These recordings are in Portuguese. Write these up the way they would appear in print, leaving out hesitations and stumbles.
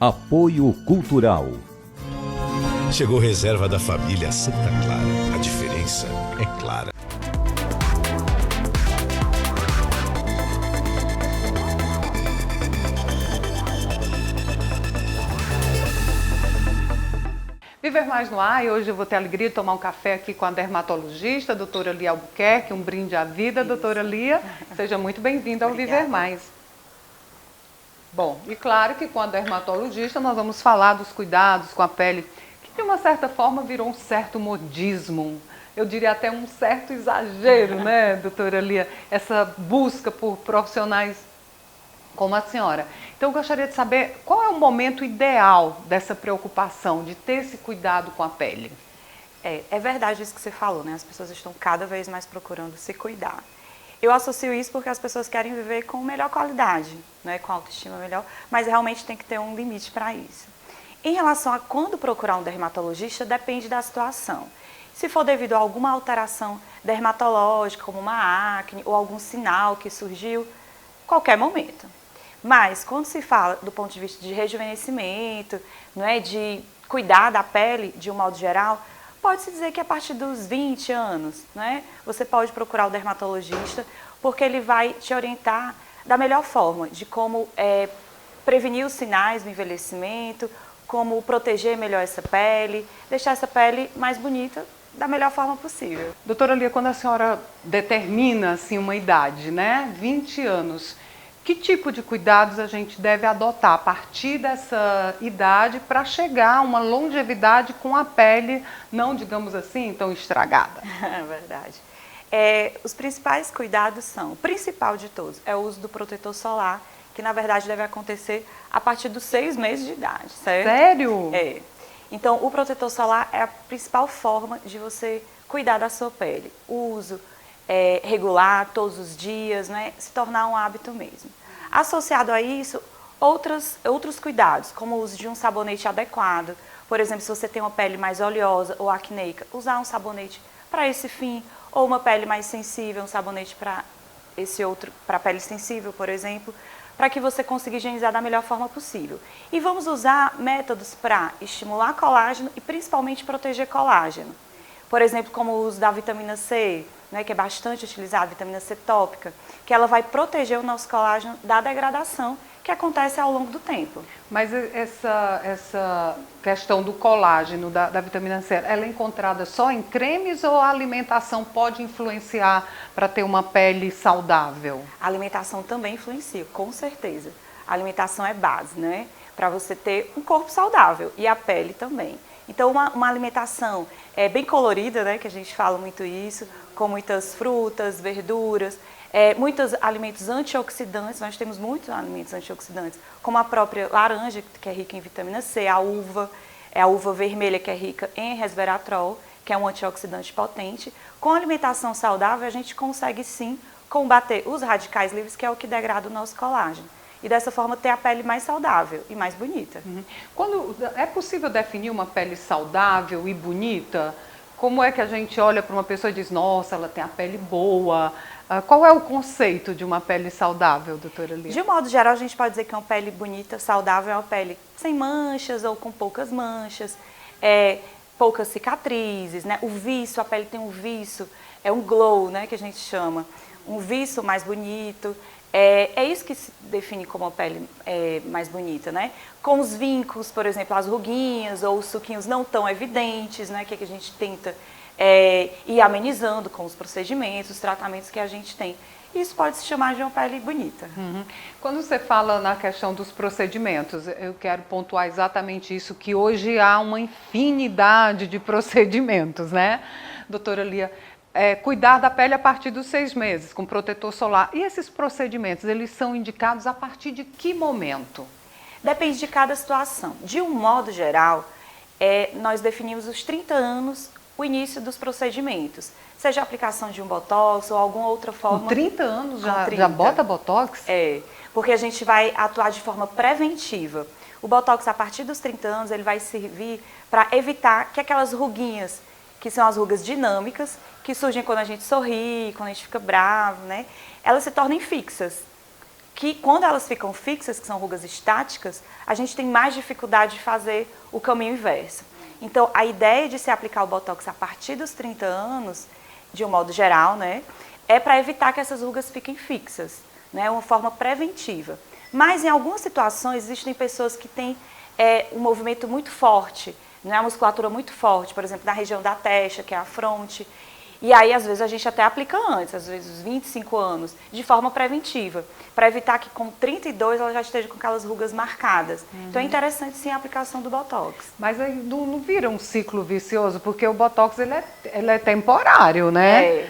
Apoio Cultural. Chegou reserva da família Santa Clara. A diferença é clara. Viver Mais no Ar, e hoje eu vou ter a alegria de tomar um café aqui com a dermatologista, a doutora Lia Albuquerque, um brinde à vida, doutora Lia. Seja muito bem-vinda ao Viver Mais. Bom, e claro que com a dermatologista nós vamos falar dos cuidados com a pele, que de uma certa forma virou um certo modismo, eu diria até um certo exagero, né, doutora Lia? Essa busca por profissionais como a senhora. Então eu gostaria de saber qual é o momento ideal dessa preocupação, de ter esse cuidado com a pele. É verdade isso que você falou, né? As pessoas estão cada vez mais procurando se cuidar. Eu associo isso porque as pessoas querem viver com melhor qualidade, né? Com autoestima melhor, mas realmente tem que ter um limite para isso. Em relação a quando procurar um dermatologista, depende da situação. Se for devido a alguma alteração dermatológica, como uma acne ou algum sinal que surgiu, qualquer momento. Mas, quando se fala do ponto de vista de rejuvenescimento, não é, de cuidar da pele de um modo geral, pode-se dizer que a partir dos 20 anos, né, você pode procurar o dermatologista, porque ele vai te orientar da melhor forma, de como prevenir os sinais do envelhecimento, como proteger melhor essa pele, deixar essa pele mais bonita da melhor forma possível. Doutora Lia, quando a senhora determina assim, uma idade, né, 20 anos, que tipo de cuidados a gente deve adotar a partir dessa idade para chegar a uma longevidade com a pele não, digamos assim, tão estragada? É verdade. Os principais cuidados são, o principal de todos, é o uso do protetor solar, que na verdade deve acontecer a partir dos 6 meses de idade, certo? Sério? Então, o protetor solar é a principal forma de você cuidar da sua pele. O uso regular, todos os dias, né, se tornar um hábito mesmo. Associado a isso, outros cuidados, como o uso de um sabonete adequado. Por exemplo, se você tem uma pele mais oleosa ou acneica, usar um sabonete para esse fim, ou uma pele mais sensível, um sabonete para esse outro, para pele sensível, por exemplo, para que você consiga higienizar da melhor forma possível. E vamos usar métodos para estimular colágeno e principalmente proteger colágeno. Por exemplo, como o uso da vitamina C, né, que é bastante utilizada, vitamina C tópica, que ela vai proteger o nosso colágeno da degradação que acontece ao longo do tempo. Mas essa questão do colágeno, da vitamina C, ela é encontrada só em cremes ou a alimentação pode influenciar para ter uma pele saudável? A alimentação também influencia, com certeza. A alimentação é base, né, para você ter um corpo saudável e a pele também. Então, uma alimentação bem colorida, né, que a gente fala muito isso, com muitas frutas, verduras, muitos alimentos antioxidantes, nós temos muitos alimentos antioxidantes, como a própria laranja, que é rica em vitamina C, a uva vermelha, que é rica em resveratrol, que é um antioxidante potente. Com a alimentação saudável, a gente consegue sim combater os radicais livres, que é o que degrada o nosso colágeno. E dessa forma ter a pele mais saudável e mais bonita. Quando é possível definir uma pele saudável e bonita? Como é que a gente olha para uma pessoa e diz, nossa, ela tem a pele boa? Qual é o conceito de uma pele saudável, doutora Lia? De um modo geral, a gente pode dizer que uma pele bonita, saudável, é uma pele sem manchas ou com poucas manchas, poucas cicatrizes, né? O viço, a pele tem um viço, é um glow, né, que a gente chama, um viço mais bonito. É isso que se define como a pele mais bonita, né? Com os vincos, por exemplo, as ruguinhas ou os suquinhos não tão evidentes, né? Que a gente tenta ir amenizando com os procedimentos, os tratamentos que a gente tem. Isso pode se chamar de uma pele bonita. Quando você fala na questão dos procedimentos, eu quero pontuar exatamente isso, que hoje há uma infinidade de procedimentos, né, doutora Lia? Cuidar da pele a partir dos 6 meses, com protetor solar. E esses procedimentos, eles são indicados a partir de que momento? Depende de cada situação. De um modo geral, nós definimos os 30 anos o início dos procedimentos. Seja a aplicação de um botox ou alguma outra forma. Com 30 anos já bota botox? Porque a gente vai atuar de forma preventiva. O botox, a partir dos 30 anos, ele vai servir para evitar que aquelas ruguinhas, que são as rugas dinâmicas, que surgem quando a gente sorri, quando a gente fica bravo, né? Elas se tornem fixas. que quando elas ficam fixas, que são rugas estáticas, a gente tem mais dificuldade de fazer o caminho inverso. Então, a ideia de se aplicar o Botox a partir dos 30 anos, de um modo geral, né, é para evitar que essas rugas fiquem fixas, né, uma forma preventiva. Mas, em algumas situações, existem pessoas que têm um movimento muito forte, né, a musculatura muito forte, por exemplo, na região da testa, que é a fronte. E aí, às vezes, a gente até aplica antes, às vezes, os 25 anos, de forma preventiva, para evitar que com 32 ela já esteja com aquelas rugas marcadas. Então, é interessante, sim, a aplicação do Botox. Mas aí não vira um ciclo vicioso, porque o Botox, ele é temporário, né?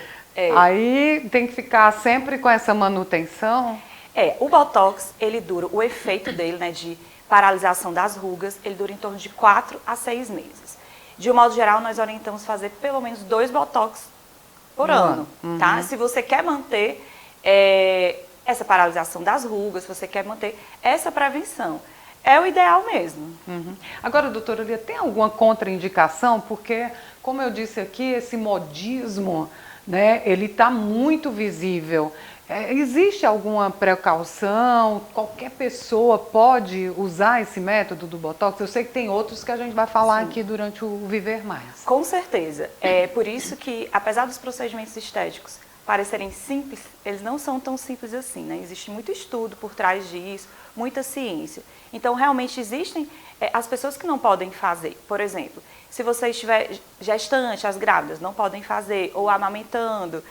Aí tem que ficar sempre com essa manutenção. O Botox, ele dura, o efeito dele, né, de paralisação das rugas, ele dura em torno de 4 a 6 meses. De um modo geral, nós orientamos fazer pelo menos 2 Botox por ano, tá? Se você quer manter essa paralisação das rugas, se você quer manter essa prevenção, é o ideal mesmo. Agora, doutora Lia, tem alguma contraindicação? Porque, como eu disse aqui, esse modismo, né, ele está muito visível. Existe alguma precaução? Qualquer pessoa pode usar esse método do Botox? Eu sei que tem outros que a gente vai falar aqui durante o Viver Mais. Com certeza. É por isso que, apesar dos procedimentos estéticos parecerem simples, eles não são tão simples assim, né? Existe muito estudo por trás disso, muita ciência. Então, realmente existem as pessoas que não podem fazer. Por exemplo, se você estiver gestante, as grávidas não podem fazer, ou amamentando.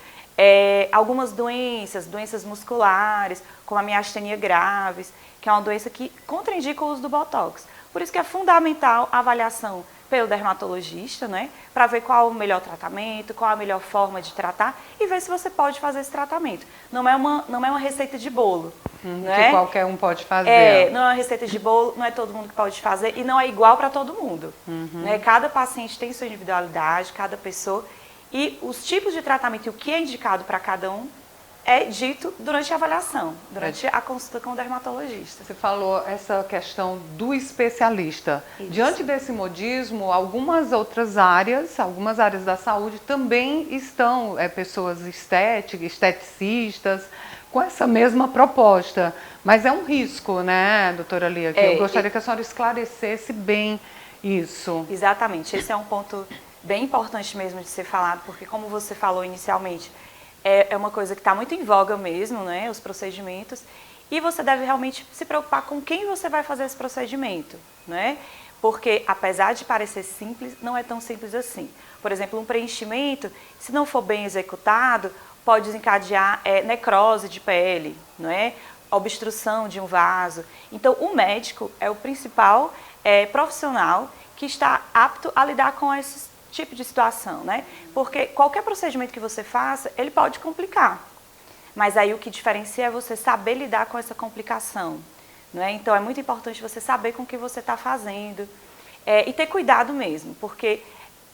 Algumas doenças musculares, como a miastenia graves, que é uma doença que contraindica o uso do Botox. Por isso que é fundamental a avaliação pelo dermatologista, né, para ver qual é o melhor tratamento, qual a melhor forma de tratar e ver se você pode fazer esse tratamento. Não é uma receita de bolo. Né? Que qualquer um pode fazer. Não é uma receita de bolo, não é todo mundo que pode fazer e não é igual para todo mundo. Né? Cada paciente tem sua individualidade, cada pessoa. E os tipos de tratamento e o que é indicado para cada um é dito durante a avaliação, durante a consulta com o dermatologista. Você falou essa questão do especialista. Isso. Diante desse modismo, algumas áreas da saúde também estão pessoas esteticistas, com essa mesma proposta. Mas é um risco, né, doutora Lia? Que eu gostaria que a senhora esclarecesse bem isso. Exatamente, esse é um ponto bem importante mesmo de ser falado, porque como você falou inicialmente, é uma coisa que está muito em voga mesmo, né, os procedimentos, e você deve realmente se preocupar com quem você vai fazer esse procedimento, né, porque apesar de parecer simples, não é tão simples assim. Por exemplo, um preenchimento, se não for bem executado, pode desencadear necrose de pele, não é? Obstrução de um vaso. Então, o médico é o principal profissional que está apto a lidar com esse tipo de situação, né? Porque qualquer procedimento que você faça, ele pode complicar. Mas aí o que diferencia é você saber lidar com essa complicação, não é? Então, é muito importante você saber com o que você está fazendo e ter cuidado mesmo, porque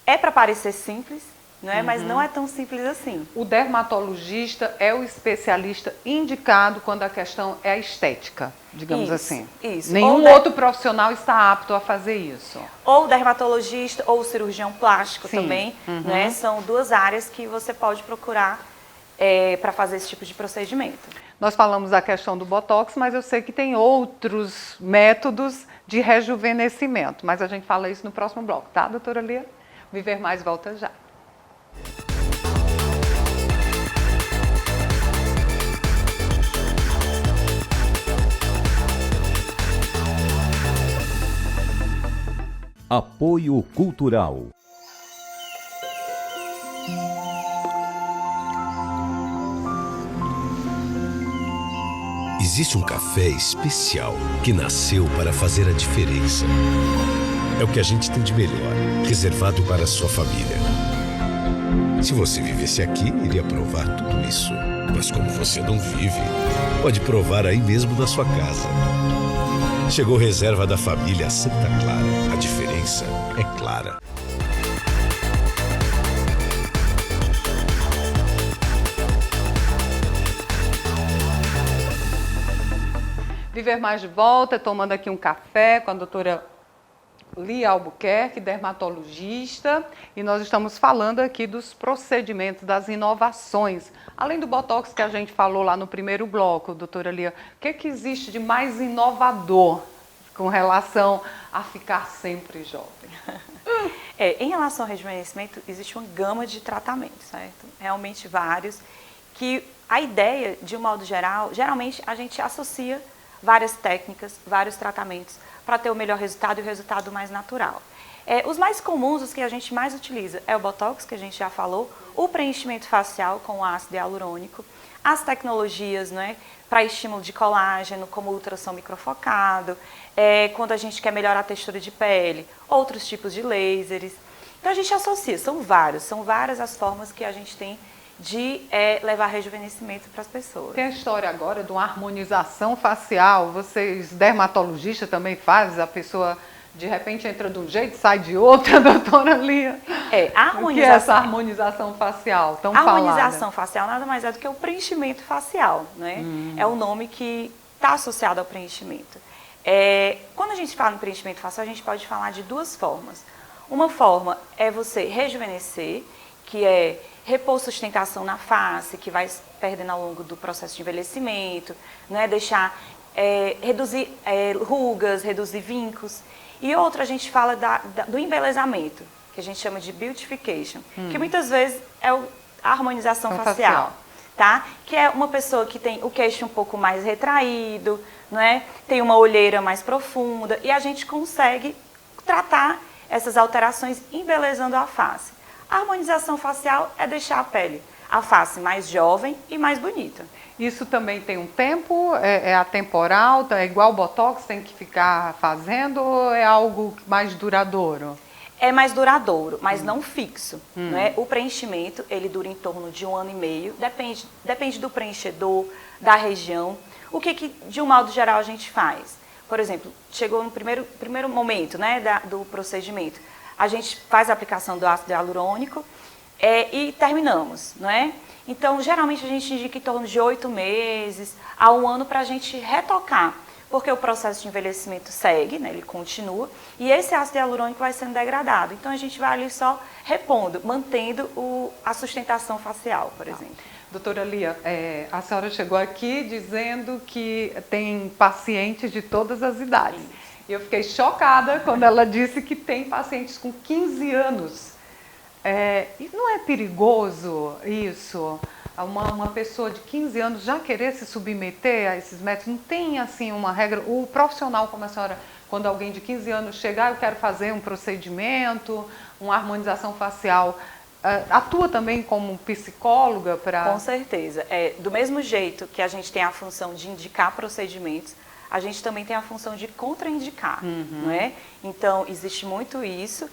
é para parecer simples, não é? Mas não é tão simples assim. O dermatologista é o especialista indicado quando a questão é a estética, digamos assim. Isso. Nenhum outro profissional está apto a fazer isso. Ou o dermatologista ou o cirurgião plástico também, né? São 2 áreas que você pode procurar para fazer esse tipo de procedimento. Nós falamos da questão do Botox, mas eu sei que tem outros métodos de rejuvenescimento. Mas a gente fala isso no próximo bloco, tá, doutora Lia? Viver Mais volta já. Apoio Cultural. Existe um café especial que nasceu para fazer a diferença. É o que a gente tem de melhor, reservado para a sua família. Se você vivesse aqui, iria provar tudo isso. Mas como você não vive, pode provar aí mesmo na sua casa. Chegou reserva da família Santa Clara. A diferença é clara. Viver Mais de volta, tomando aqui um café com a doutora Lia Albuquerque, dermatologista, e nós estamos falando aqui dos procedimentos, das inovações. Além do Botox que a gente falou lá no primeiro bloco, doutora Lia, o que existe de mais inovador com relação a ficar sempre jovem? Em relação ao rejuvenescimento, existe uma gama de tratamentos, certo? Realmente vários, que a ideia, de um modo geral, geralmente a gente associa várias técnicas, vários tratamentos, para ter o melhor resultado e o resultado mais natural. Os mais comuns, os que a gente mais utiliza, é o Botox, que a gente já falou, o preenchimento facial com ácido hialurônico, as tecnologias, né, para estímulo de colágeno, como ultrassom microfocado, quando a gente quer melhorar a textura de pele, outros tipos de lasers. Então a gente associa, são várias as formas que a gente tem de levar rejuvenescimento para as pessoas. Tem a história agora de uma harmonização facial, vocês dermatologistas também fazem, a pessoa de repente entra de um jeito e sai de outro, doutora Lia. A harmonização. O que é essa harmonização facial tão falada? A harmonização facial nada mais é do que o preenchimento facial, né? É o nome que está associado ao preenchimento. Quando a gente fala em preenchimento facial, a gente pode falar de duas formas. Uma forma é você rejuvenescer, que é repor sustentação na face, que vai perdendo ao longo do processo de envelhecimento, né? Deixar, reduzir rugas, reduzir vincos. E outra, a gente fala do embelezamento, que a gente chama de beautification, que muitas vezes é a harmonização facial, tá? Que é uma pessoa que tem o queixo um pouco mais retraído, não é? Tem uma olheira mais profunda, e a gente consegue tratar essas alterações embelezando a face. A harmonização facial é deixar a face mais jovem e mais bonita. Isso também tem um tempo? É atemporal? É igual o Botox, tem que ficar fazendo ou é algo mais duradouro? É mais duradouro, mas não fixo. Né? O preenchimento, ele dura em torno de 1 ano e meio, depende do preenchedor, da região. O que de um modo geral a gente faz? Por exemplo, chegou no primeiro momento, né, do procedimento, a gente faz a aplicação do ácido hialurônico e terminamos, não é? Então, geralmente a gente indica em torno de 8 meses a 1 ano para a gente retocar, porque o processo de envelhecimento segue, né, ele continua, e esse ácido hialurônico vai sendo degradado. Então, a gente vai ali só repondo, mantendo a sustentação facial, por exemplo. Doutora Lia, a senhora chegou aqui dizendo que tem pacientes de todas as idades. E eu fiquei chocada quando ela disse que tem pacientes com 15 anos. E não é perigoso isso? Uma pessoa de 15 anos já querer se submeter a esses métodos? Não tem assim uma regra? O profissional como a senhora, quando alguém de 15 anos chegar, eu quero fazer um procedimento, uma harmonização facial, atua também como psicóloga para... Com certeza. Do mesmo jeito que a gente tem a função de indicar procedimentos, a gente também tem a função de contraindicar, não é? Então, existe muito isso.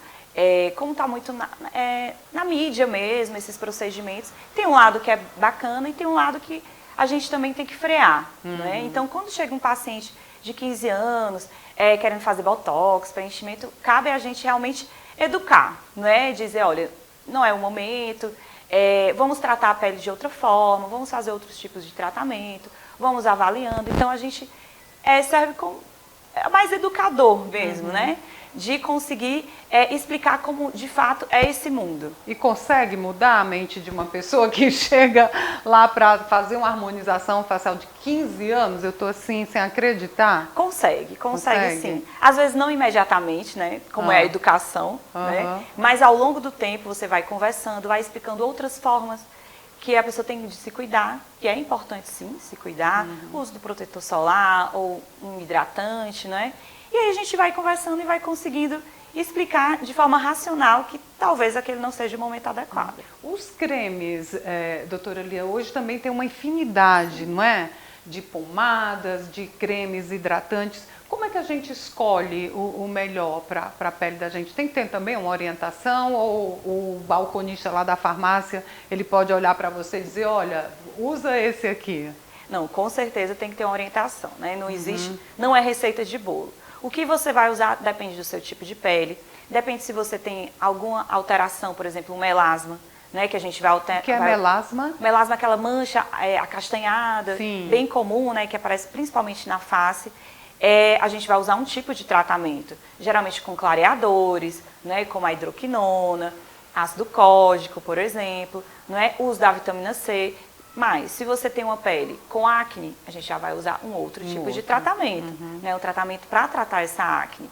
Como está muito na mídia mesmo, esses procedimentos, tem um lado que é bacana e tem um lado que a gente também tem que frear. Né? Então, quando chega um paciente de 15 anos, querendo fazer botox, preenchimento, cabe a gente realmente educar, não é? Dizer, olha, não é o momento, vamos tratar a pele de outra forma, vamos fazer outros tipos de tratamento, vamos avaliando. Então, a gente serve como mais educador mesmo, né? De conseguir explicar como, de fato, é esse mundo. E consegue mudar a mente de uma pessoa que chega lá para fazer uma harmonização facial de 15 anos? Eu estou assim, sem acreditar. Consegue sim. Às vezes não imediatamente, né? Como é a educação, né? Mas ao longo do tempo você vai conversando, vai explicando outras formas que a pessoa tem de se cuidar, que é importante sim se cuidar, o uso do protetor solar ou um hidratante, né? E aí a gente vai conversando e vai conseguindo explicar de forma racional que talvez aquele não seja o momento adequado. Os cremes, doutora Lia, hoje também tem uma infinidade, não é? De pomadas, de cremes hidratantes. Como é que a gente escolhe o melhor para a pele da gente? Tem que ter também uma orientação ou o balconista lá da farmácia, ele pode olhar para você e dizer, olha, usa esse aqui? Não, com certeza tem que ter uma orientação, né? Não existe, não é receita de bolo. O que você vai usar depende do seu tipo de pele, depende se você tem alguma alteração, por exemplo, um melasma, né, que a gente vai alterar. O que é melasma? Melasma é aquela mancha acastanhada, Sim. bem comum, né, que aparece principalmente na face. a gente vai usar um tipo de tratamento, geralmente com clareadores, né, como a hidroquinona, ácido códico, por exemplo, não é? O uso da vitamina C. Mas, se você tem uma pele com acne, a gente já vai usar um outro tipo de tratamento, né? Um tratamento para tratar essa acne.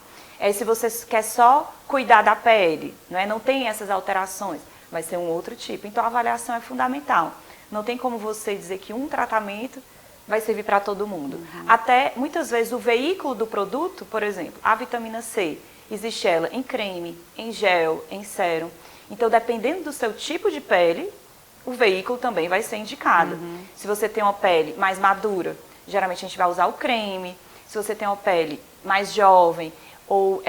Se você quer só cuidar da pele, não tem essas alterações, vai ser um outro tipo. Então, a avaliação é fundamental. Não tem como você dizer que um tratamento vai servir para todo mundo. Até, muitas vezes, o veículo do produto, por exemplo, a vitamina C, existe ela em creme, em gel, em sérum. Então, dependendo do seu tipo de pele, o veículo também vai ser indicado. Se você tem uma pele mais madura, geralmente a gente vai usar o creme. Se você tem uma pele mais jovem ou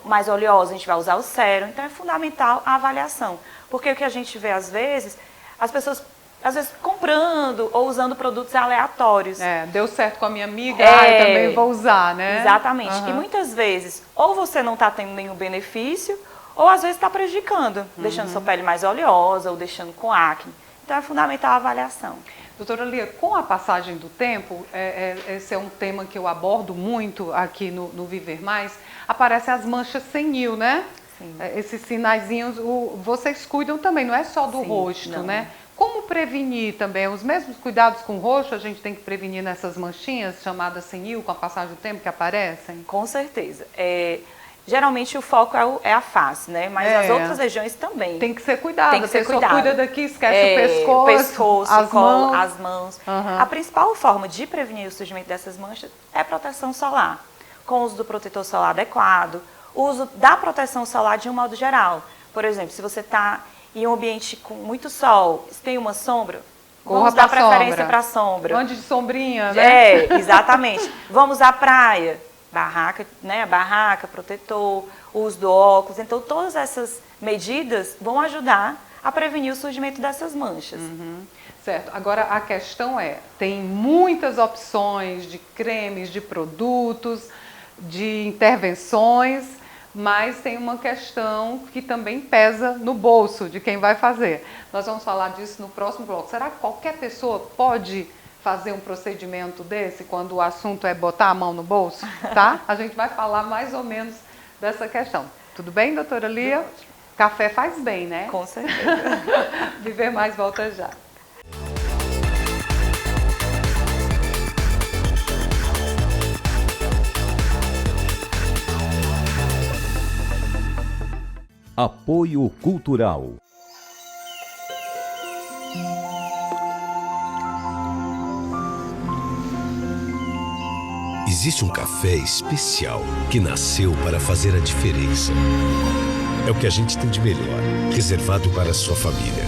mais oleosa, a gente vai usar o sérum. Então, é fundamental a avaliação. Porque o que a gente vê, às vezes, as pessoas comprando ou usando produtos aleatórios. Deu certo com a minha amiga, eu também vou usar, né? Exatamente. E muitas vezes, ou você não está tendo nenhum benefício, ou às vezes está prejudicando, deixando sua pele mais oleosa ou deixando com acne. Então é fundamental a avaliação. Doutora Lia, com a passagem do tempo, esse é um tema que eu abordo muito aqui no Viver Mais, aparecem as manchas senil, né? Sim. Esses sinaizinhos, vocês cuidam também, não é só do rosto, né? Como prevenir também? Os mesmos cuidados com o rosto a gente tem que prevenir nessas manchinhas chamadas senil, com a passagem do tempo que aparecem? Com certeza. Geralmente o foco é a face, né? Mas as outras regiões também. Tem que ser cuidado. A pessoa cuida daqui, esquece o pescoço, as mãos. A principal forma de prevenir o surgimento dessas manchas é a proteção solar. Com o uso do protetor solar adequado, o uso da proteção solar de um modo geral. Por exemplo, se você está em um ambiente com muito sol, se tem uma sombra, vamos dar preferência para a sombra. Ande de sombrinha, né? Exatamente. Vamos à praia. Barraca, né? Barraca, protetor, uso do óculos. Então, todas essas medidas vão ajudar a prevenir o surgimento dessas manchas. Certo. Agora, a questão tem muitas opções de cremes, de produtos, de intervenções, mas tem uma questão que também pesa no bolso de quem vai fazer. Nós vamos falar disso no próximo bloco. Será que qualquer pessoa pode fazer um procedimento desse quando o assunto é botar a mão no bolso, tá? A gente vai falar mais ou menos dessa questão. Tudo bem, doutora Lia? Café faz bem, né? Com certeza. Viver Mais volta já. Apoio Cultural. Existe um café especial que nasceu para fazer a diferença. É o que a gente tem de melhor, reservado para a sua família.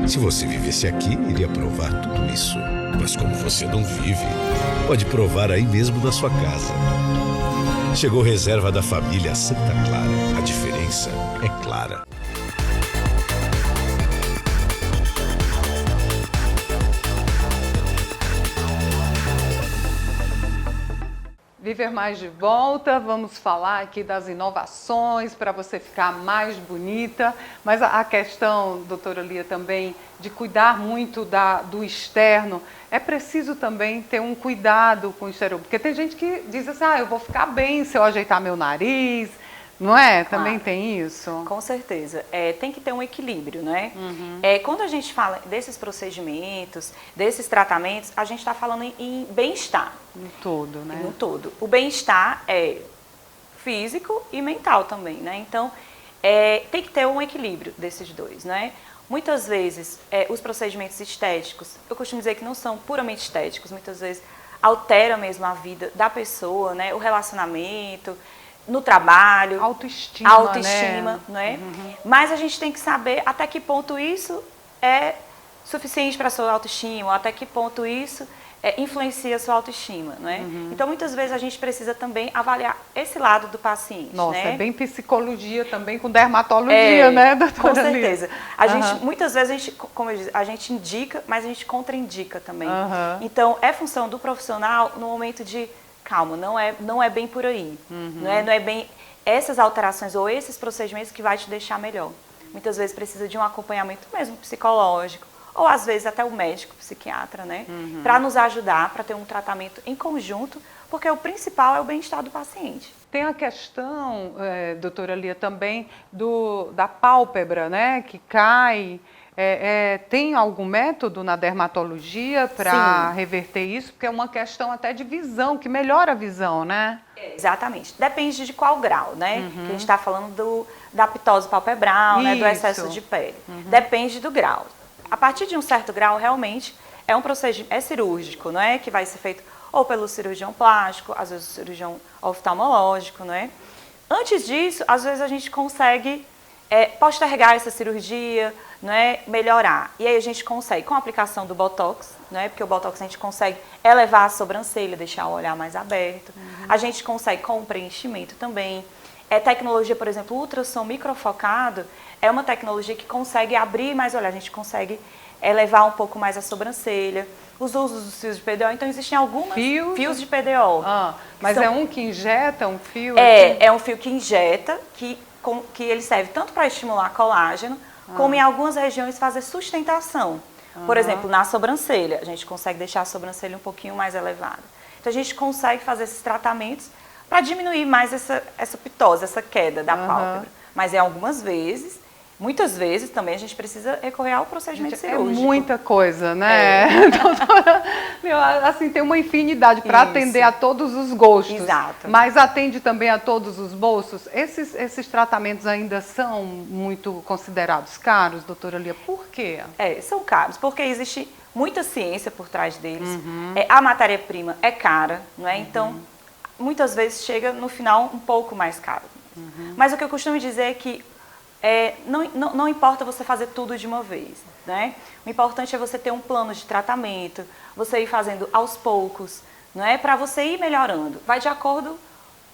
Se você vivesse aqui, iria provar tudo isso. Mas como você não vive, pode provar aí mesmo na sua casa. Chegou reserva da família Santa Clara. A diferença é clara. Viver Mais de volta, vamos falar aqui das inovações para você ficar mais bonita, mas a questão, doutora Lia, também de cuidar muito do externo, é preciso também ter um cuidado com o exterior, porque tem gente que diz assim, eu vou ficar bem se eu ajeitar meu nariz, não é? Claro. Também tem isso? Com certeza. Tem que ter um equilíbrio, né? Quando a gente fala desses procedimentos, desses tratamentos, a gente está falando em bem-estar. No todo, né? No todo. O bem-estar é físico e mental também, né? Então, tem que ter um equilíbrio desses dois, né? Muitas vezes, os procedimentos estéticos, eu costumo dizer que não são puramente estéticos, muitas vezes altera mesmo a vida da pessoa, né? O relacionamento, no trabalho, autoestima, né? Mas a gente tem que saber até que ponto isso é suficiente para a sua autoestima, ou até que ponto isso influencia a sua autoestima, né? Então, muitas vezes a gente precisa também avaliar esse lado do paciente, Nossa, né? é bem psicologia também com dermatologia, né, doutora? Com certeza. Muitas vezes, como eu disse, a gente indica, mas a gente contraindica também. Então, é função do profissional no momento de calma, não é bem por aí. Não é bem essas alterações ou esses procedimentos que vai te deixar melhor. Muitas vezes precisa de um acompanhamento mesmo psicológico, ou às vezes até o médico, psiquiatra, né? Para nos ajudar, para ter um tratamento em conjunto, porque o principal é o bem-estar do paciente. Tem a questão, doutora Lia, também da pálpebra, né, que cai. Tem algum método na dermatologia para reverter isso? Porque é uma questão até de visão, que melhora a visão, né? Exatamente. Depende de qual grau, né? Que a gente está falando da ptose palpebral, né, do excesso de pele. Depende do grau. A partir de um certo grau, realmente, é um procedimento cirúrgico, não é? Que vai ser feito ou pelo cirurgião plástico, às vezes o cirurgião oftalmológico, não é? Antes disso, às vezes a gente consegue postergar essa cirurgia, não é? Melhorar. E aí a gente consegue, com a aplicação do Botox, não é? Porque o Botox a gente consegue elevar a sobrancelha, deixar o olhar mais aberto. A gente consegue com o preenchimento também. Tecnologia, por exemplo, ultrassom microfocado, é uma tecnologia que consegue abrir mais o olhar, a gente consegue elevar um pouco mais a sobrancelha. Os usos dos fios de PDO, então existem alguns fios de PDO. Mas é um que injeta um fio? É um fio que injeta, que ele serve tanto para estimular colágeno, como em algumas regiões fazer sustentação. Por exemplo, na sobrancelha, a gente consegue deixar a sobrancelha um pouquinho mais elevada. Então a gente consegue fazer esses tratamentos para diminuir mais essa ptose, essa queda da pálpebra. Mas em algumas vezes, muitas vezes também a gente precisa recorrer ao procedimento cirúrgico. É muita coisa, né? Doutora, assim, tem uma infinidade para atender a todos os gostos. Exato. Mas atende também a todos os bolsos. Esses tratamentos ainda são muito considerados caros, doutora Lia? Por quê? São caros, porque existe muita ciência por trás deles. A matéria-prima é cara, não é? Então, muitas vezes chega no final um pouco mais caro. Mas o que eu costumo dizer é que não importa você fazer tudo de uma vez, né? O importante é você ter um plano de tratamento, você ir fazendo aos poucos, não é? Para você ir melhorando. Vai de acordo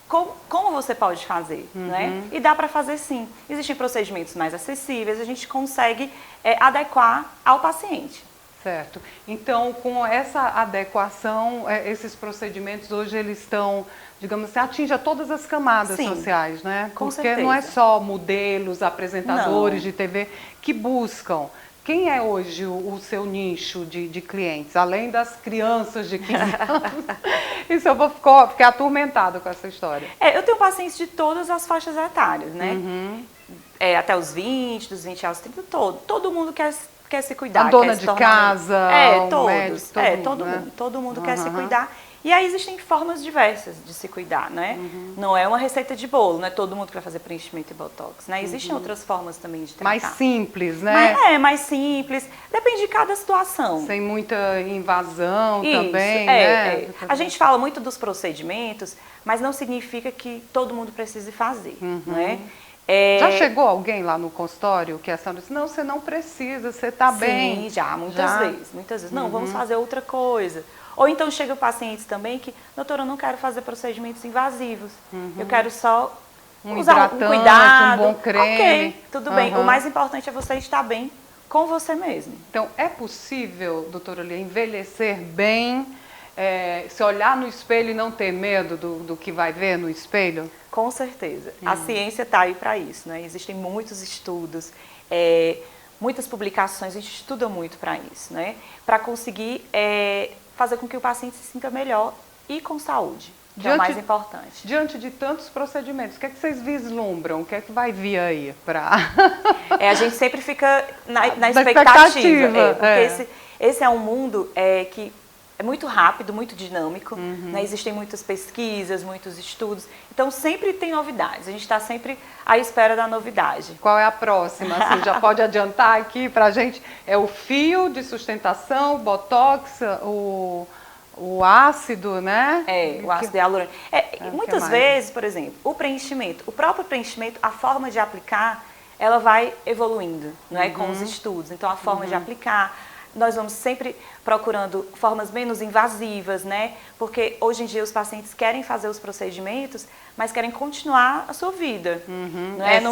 com como você pode fazer, né? E dá para fazer sim. Existem procedimentos mais acessíveis, a gente consegue adequar ao paciente. Certo. Então, com essa adequação, esses procedimentos hoje eles estão, digamos assim, atingem todas as camadas sociais, né? Com Porque certeza. não é só modelos, apresentadores de TV que buscam. Quem é hoje o seu nicho de clientes? Além das crianças de 15 anos. Isso eu vou ficar atormentada com essa história. Eu tenho pacientes de todas as faixas etárias, né? Até os 20, dos 20 aos 30, todo mundo quer se cuidar. A dona de casa, todos, médico, todo mundo quer se cuidar. E aí existem formas diversas de se cuidar, né? Não é uma receita de bolo, não é todo mundo que vai fazer preenchimento e botox, né? Existem outras formas também de tratar. Mais simples, né? Mais simples. Depende de cada situação. Sem muita invasão também, né? A gente fala muito dos procedimentos, mas não significa que todo mundo precise fazer, né? Já chegou alguém lá no consultório que a senhora disse, não, você não precisa, você está bem? Sim, já, muitas vezes. Não, vamos fazer outra coisa. Ou então chegam pacientes também que, doutora, eu não quero fazer procedimentos invasivos, eu quero só usar um cuidado, um bom creme. Ok, tudo bem. O mais importante é você estar bem com você mesmo. Então, é possível, doutora Lia, envelhecer bem, se olhar no espelho e não ter medo do que vai ver no espelho? Com certeza. A ciência está aí para isso, né? Existem muitos estudos, muitas publicações, a gente estuda muito para isso, né? Para conseguir fazer com que o paciente se sinta melhor e com saúde, que é o mais importante. Diante de tantos procedimentos, o que é que vocês vislumbram? O que é que vai vir aí para... A gente sempre fica na expectativa. Porque esse é um mundo que é muito rápido, muito dinâmico, né? Existem muitas pesquisas, muitos estudos, então sempre tem novidades, a gente está sempre à espera da novidade. Qual é a próxima? Você já pode adiantar aqui para a gente? É o fio de sustentação, o botox, o ácido, né? O ácido hialurônico. Muitas vezes, por exemplo, o próprio preenchimento, a forma de aplicar, ela vai evoluindo, não é? Com os estudos, então a forma de aplicar, nós vamos sempre procurando formas menos invasivas, né? Porque hoje em dia os pacientes querem fazer os procedimentos, mas querem continuar a sua vida.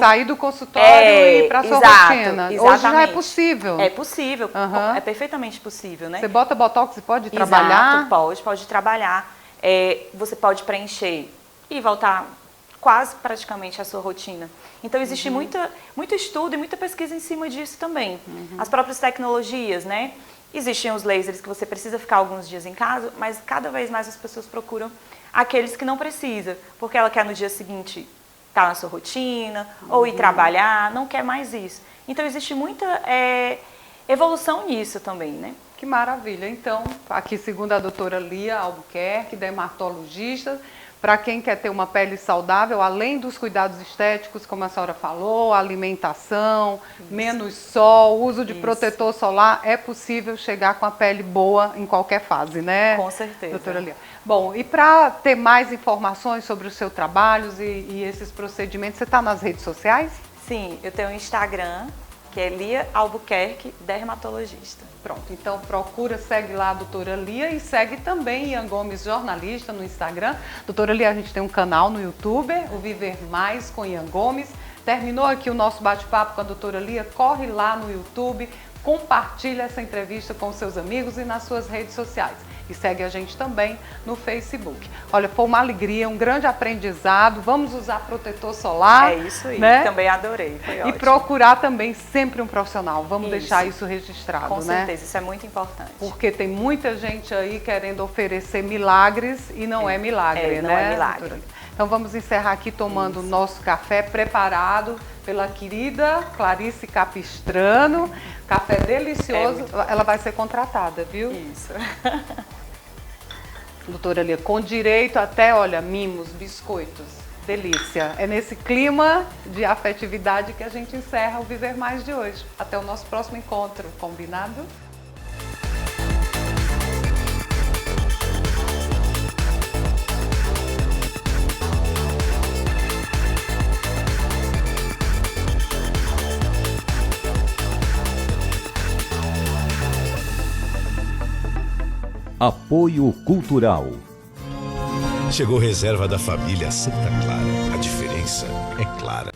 Sair do consultório e ir para a sua rotina. Exatamente. Hoje já é possível. É possível, é perfeitamente possível, né? Você bota botox e pode trabalhar? Pode trabalhar. Você pode preencher e voltar quase praticamente a sua rotina. Então existe muito estudo e muita pesquisa em cima disso também. As próprias tecnologias, né? Existem os lasers que você precisa ficar alguns dias em casa, mas cada vez mais as pessoas procuram aqueles que não precisa, porque ela quer no dia seguinte estar na sua rotina, ou ir trabalhar, não quer mais isso. Então, existe muita evolução nisso também, né? Que maravilha. Então, aqui segundo a doutora Lia Albuquerque, dermatologista, para quem quer ter uma pele saudável, além dos cuidados estéticos, como a senhora falou, alimentação, menos sol, uso de protetor solar, é possível chegar com a pele boa em qualquer fase, né? Com certeza. Doutora Lia. Bom, e para ter mais informações sobre os seus trabalhos e esses procedimentos, você está nas redes sociais? Sim, eu tenho um Instagram, que é Lia Albuquerque, dermatologista. Pronto, então procura, segue lá a doutora Lia e segue também Ian Gomes, jornalista, no Instagram. Doutora Lia, a gente tem um canal no YouTube, o Viver Mais com Ian Gomes. Terminou aqui o nosso bate-papo com a doutora Lia, corre lá no YouTube, compartilha essa entrevista com seus amigos e nas suas redes sociais. E segue a gente também no Facebook. Olha, foi uma alegria, um grande aprendizado. Vamos usar protetor solar. É isso aí, né? Também adorei, foi ótimo. E procurar também sempre um profissional. Vamos Isso. deixar isso registrado, Com né? certeza, isso é muito importante. Porque tem muita gente aí querendo oferecer milagres e não é milagre, não né? é milagre. doutora? Então vamos encerrar aqui tomando o nosso café preparado pela querida Clarice Capistrano. Café delicioso. Ela vai ser contratada, viu? Isso. Doutora Lia, com direito até, olha, mimos, biscoitos. Delícia. É nesse clima de afetividade que a gente encerra o Viver Mais de hoje. Até o nosso próximo encontro. Combinado? Apoio Cultural. Chegou reserva da família Santa Clara. A diferença é clara.